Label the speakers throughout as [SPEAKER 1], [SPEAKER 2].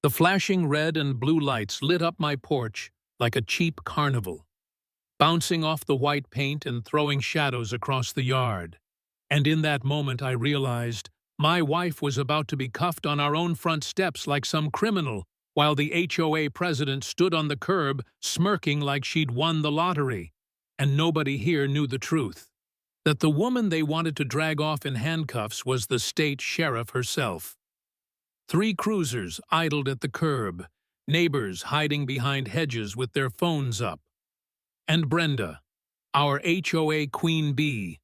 [SPEAKER 1] The flashing red and blue lights lit up my porch like a cheap carnival, bouncing off the white paint and throwing shadows across the yard. And in that moment I realized my wife was about to be cuffed on our own front steps like some criminal, while the HOA president stood on the curb smirking like she'd won the lottery. And nobody here knew the truth, that the woman they wanted to drag off in handcuffs was the state sheriff herself. 3 cruisers idled at the curb, neighbors hiding behind hedges with their phones up. And Brenda, our HOA queen bee,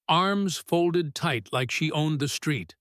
[SPEAKER 1] arms folded tight like she owned the street,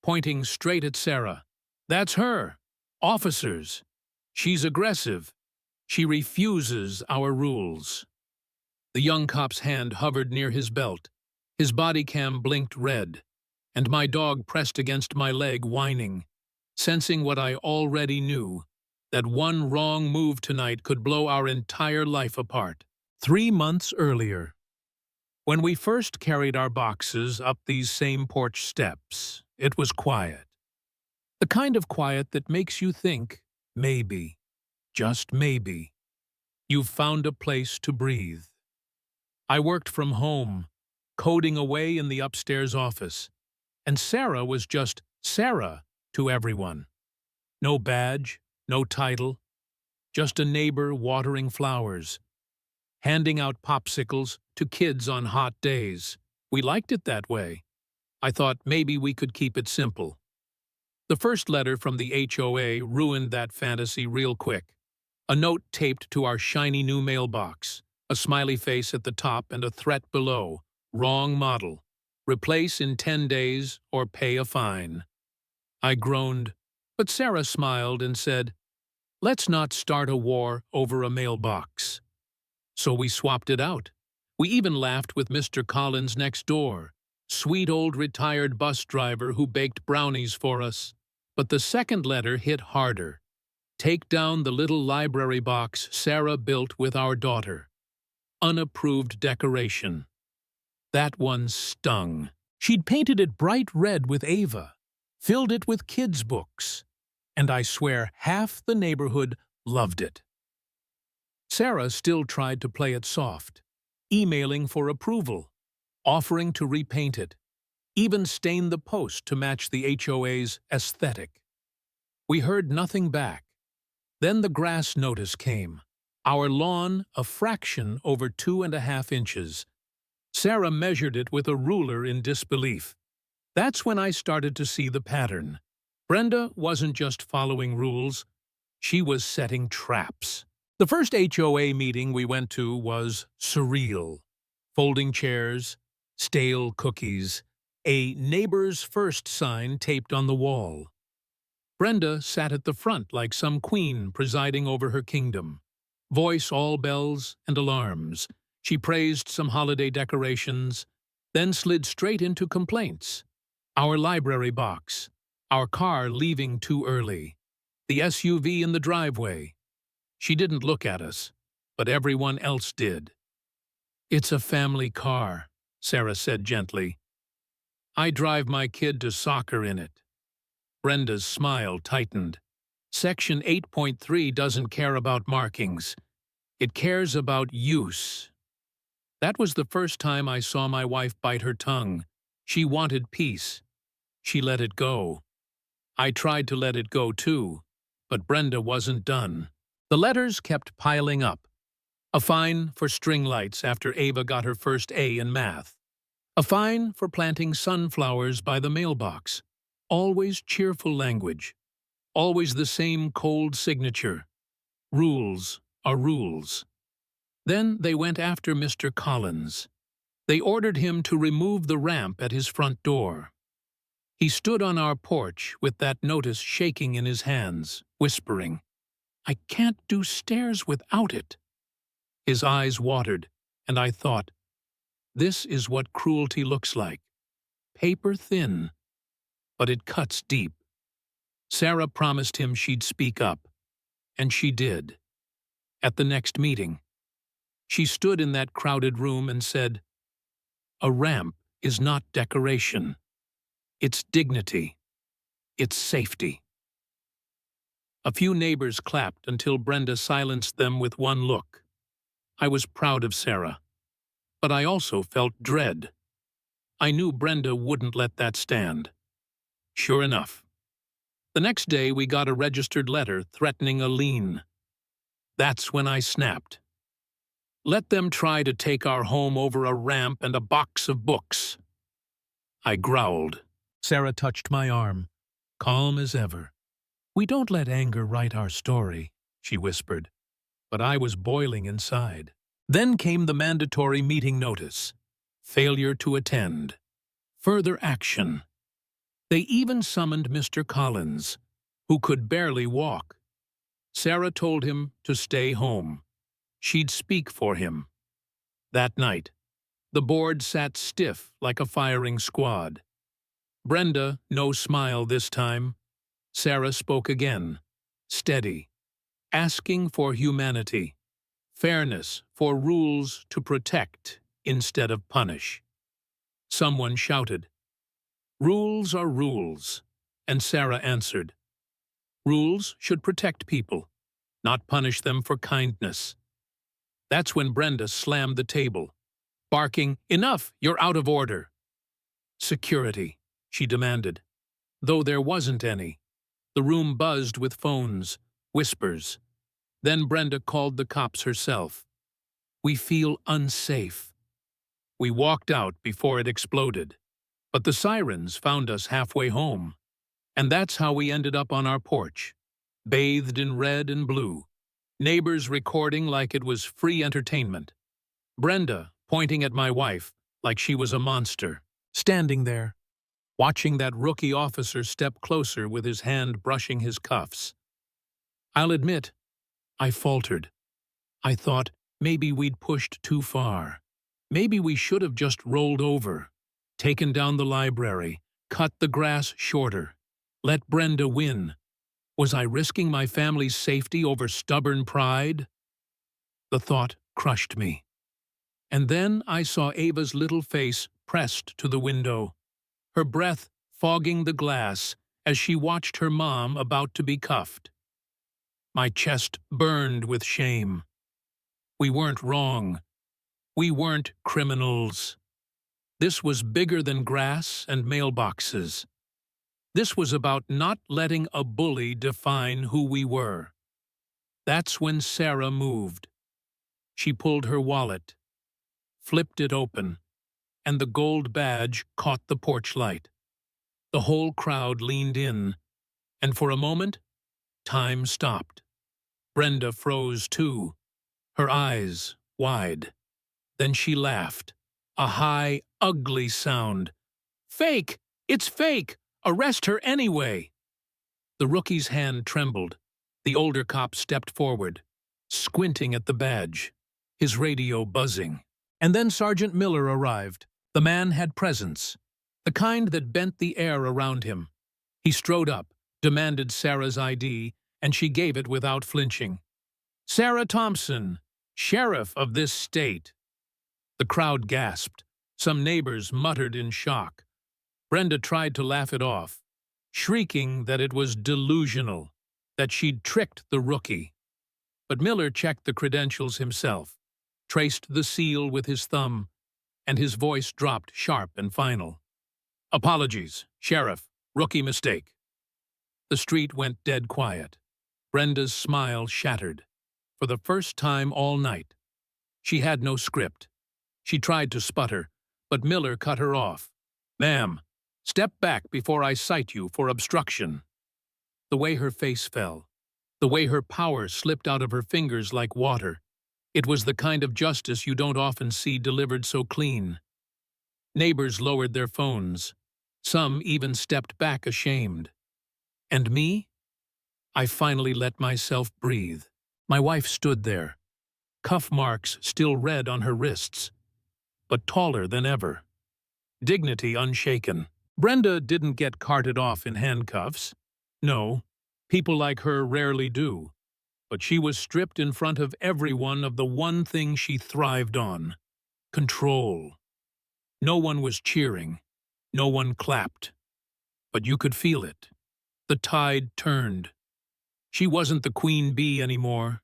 [SPEAKER 1] pointing straight at Sarah. "That's her! Officers! She's aggressive. She refuses our rules." The young cop's hand hovered near his belt. His body cam blinked red, and my dog pressed against my leg, whining, sensing what I already knew, that one wrong move tonight could blow our entire life apart. 3 months earlier, when we first carried our boxes up these same porch steps, it was quiet. The kind of quiet that makes you think, maybe, just maybe, you've found a place to breathe. I worked from home, coding away in the upstairs office, and Sarah was just Sarah to everyone. No badge, no title, just a neighbor watering flowers, handing out popsicles to kids on hot days. We liked it that way. I thought maybe we could keep it simple. The first letter from the HOA ruined that fantasy real quick. A note taped to our shiny new mailbox, a smiley face at the top and a threat below. Wrong model. Replace in 10 days or pay a fine. I groaned, but Sarah smiled and said, "Let's not start a war over a mailbox." So we swapped it out. We even laughed with Mr. Collins next door, sweet old retired bus driver who baked brownies for us. But the second letter hit harder. Take down the little library box Sarah built with our daughter. Unapproved decoration. That one stung. She'd painted it bright red with Ava, filled it with kids' books, and I swear half the neighborhood loved it. Sarah still tried to play it soft, emailing for approval, offering to repaint it, even stain the post to match the HOA's aesthetic. We heard nothing back. Then the grass notice came. Our lawn a fraction over 2.5 inches. Sarah measured it with a ruler in disbelief. That's when I started to see the pattern. Brenda wasn't just following rules, she was setting traps. The first HOA meeting we went to was surreal. Folding chairs, stale cookies, a neighbor's first sign taped on the wall. Brenda sat at the front like some queen presiding over her kingdom. Voice all bells and alarms. She praised some holiday decorations, then slid straight into complaints. Our library box, our car leaving too early, the SUV in the driveway. She didn't look at us, but everyone else did. "It's a family car," Sarah said gently. "I drive my kid to soccer in it." Brenda's smile tightened. Section 8.3 doesn't care about markings. It cares about use. That was the first time I saw my wife bite her tongue. She wanted peace. She let it go. I tried to let it go too, but Brenda wasn't done. The letters kept piling up. A fine for string lights after Ava got her first A in math. A fine for planting sunflowers by the mailbox. Always cheerful language. Always the same cold signature. Rules are rules. Then they went after Mr. Collins. They ordered him to remove the ramp at his front door. He stood on our porch with that notice shaking in his hands, whispering, "I can't do stairs without it." His eyes watered, and I thought, this is what cruelty looks like. Paper thin, but it cuts deep. Sarah promised him she'd speak up, and she did. At the next meeting, she stood in that crowded room and said, "A ramp is not decoration. It's dignity. It's safety." A few neighbors clapped until Brenda silenced them with one look. I was proud of Sarah, but I also felt dread. I knew Brenda wouldn't let that stand. Sure enough, the next day we got a registered letter threatening a lien. That's when I snapped. Let them try to take our home over a ramp and a box of books. I growled. Sarah touched my arm, calm as ever. We don't let anger write our story, she whispered, but I was boiling inside. Then came the mandatory meeting notice. Failure to attend. Further action. They even summoned Mr. Collins, who could barely walk. Sarah told him to stay home. She'd speak for him. That night, the board sat stiff like a firing squad. Brenda, no smile this time. Sarah spoke again, steady, asking for humanity, fairness, for rules to protect instead of punish. Someone shouted, "Rules are rules," and Sarah answered, "Rules should protect people, not punish them for kindness." That's when Brenda slammed the table, barking, "Enough, you're out of order." Security, she demanded, though there wasn't any. The room buzzed with phones, whispers. Then Brenda called the cops herself. We feel unsafe. We walked out before it exploded, but the sirens found us halfway home. And that's how we ended up on our porch, bathed in red and blue, neighbors recording like it was free entertainment, Brenda pointing at my wife like she was a monster, standing there, watching that rookie officer step closer with his hand brushing his cuffs. I'll admit, I faltered. I thought maybe we'd pushed too far. Maybe we should have just rolled over, taken down the library, cut the grass shorter, let Brenda win. Was I risking my family's safety over stubborn pride? The thought crushed me. And then I saw Ava's little face pressed to the window, her breath fogging the glass as she watched her mom about to be cuffed. My chest burned with shame. We weren't wrong. We weren't criminals. This was bigger than grass and mailboxes. This was about not letting a bully define who we were. That's when Sarah moved. She pulled her wallet, flipped it open, and the gold badge caught the porch light. The whole crowd leaned in, and for a moment, time stopped. Brenda froze too, her eyes wide. Then she laughed, a high, ugly sound. "Fake! It's fake! Arrest her anyway!" The rookie's hand trembled. The older cop stepped forward, squinting at the badge, his radio buzzing. And then Sergeant Miller arrived. The man had presence, the kind that bent the air around him. He strode up, demanded Sarah's ID, and she gave it without flinching. "Sarah Thompson, sheriff of this state." The crowd gasped. Some neighbors muttered in shock. Brenda tried to laugh it off, shrieking that it was delusional, that she'd tricked the rookie. But Miller checked the credentials himself, traced the seal with his thumb, and his voice dropped sharp and final. "Apologies, Sheriff. Rookie mistake." The street went dead quiet. Brenda's smile shattered. For the first time all night. She had no script. She tried to sputter, but Miller cut her off. "Ma'am, step back before I cite you for obstruction." The way her face fell, the way her power slipped out of her fingers like water, it was the kind of justice you don't often see delivered so clean. Neighbors lowered their phones. Some even stepped back ashamed. And me? I finally let myself breathe. My wife stood there, cuff marks still red on her wrists, but taller than ever. Dignity unshaken. Brenda didn't get carted off in handcuffs. No, people like her rarely do. But she was stripped in front of everyone of the one thing she thrived on: control. No one was cheering. No one clapped. But you could feel it. The tide turned. She wasn't the queen bee anymore.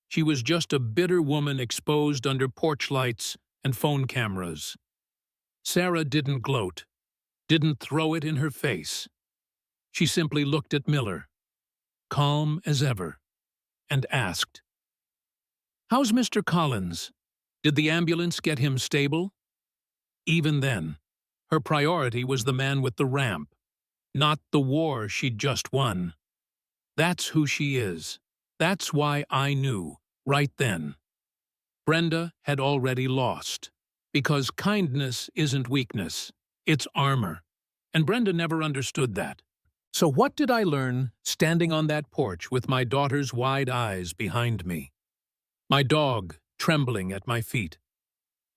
[SPEAKER 1] She was just a bitter woman exposed under porch lights and phone cameras. Sarah didn't gloat, didn't throw it in her face. She simply looked at Miller, calm as ever, and asked, "How's Mr. Collins? Did the ambulance get him stable?" Even then, her priority was the man with the ramp, not the war she'd just won. That's who she is. That's why I knew, right then. Brenda had already lost. Because kindness isn't weakness, it's armor. And Brenda never understood that. So what did I learn standing on that porch with my daughter's wide eyes behind me? My dog trembling at my feet.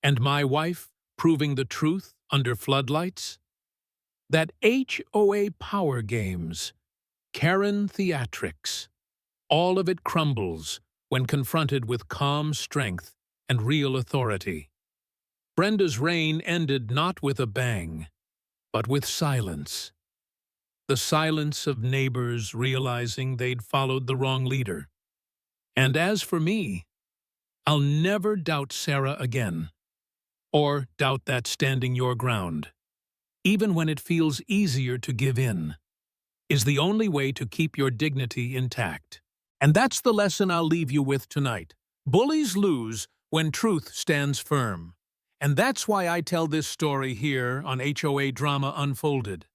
[SPEAKER 1] And my wife proving the truth under floodlights? That HOA power games, Karen theatrics, all of it crumbles when confronted with calm strength and real authority. Brenda's reign ended not with a bang, but with silence. The silence of neighbors realizing they'd followed the wrong leader. And as for me, I'll never doubt Sarah again, or doubt that standing your ground, even when it feels easier to give in, is the only way to keep your dignity intact. And that's the lesson I'll leave you with tonight. Bullies lose when truth stands firm. And that's why I tell this story here on HOA Drama Unfolded.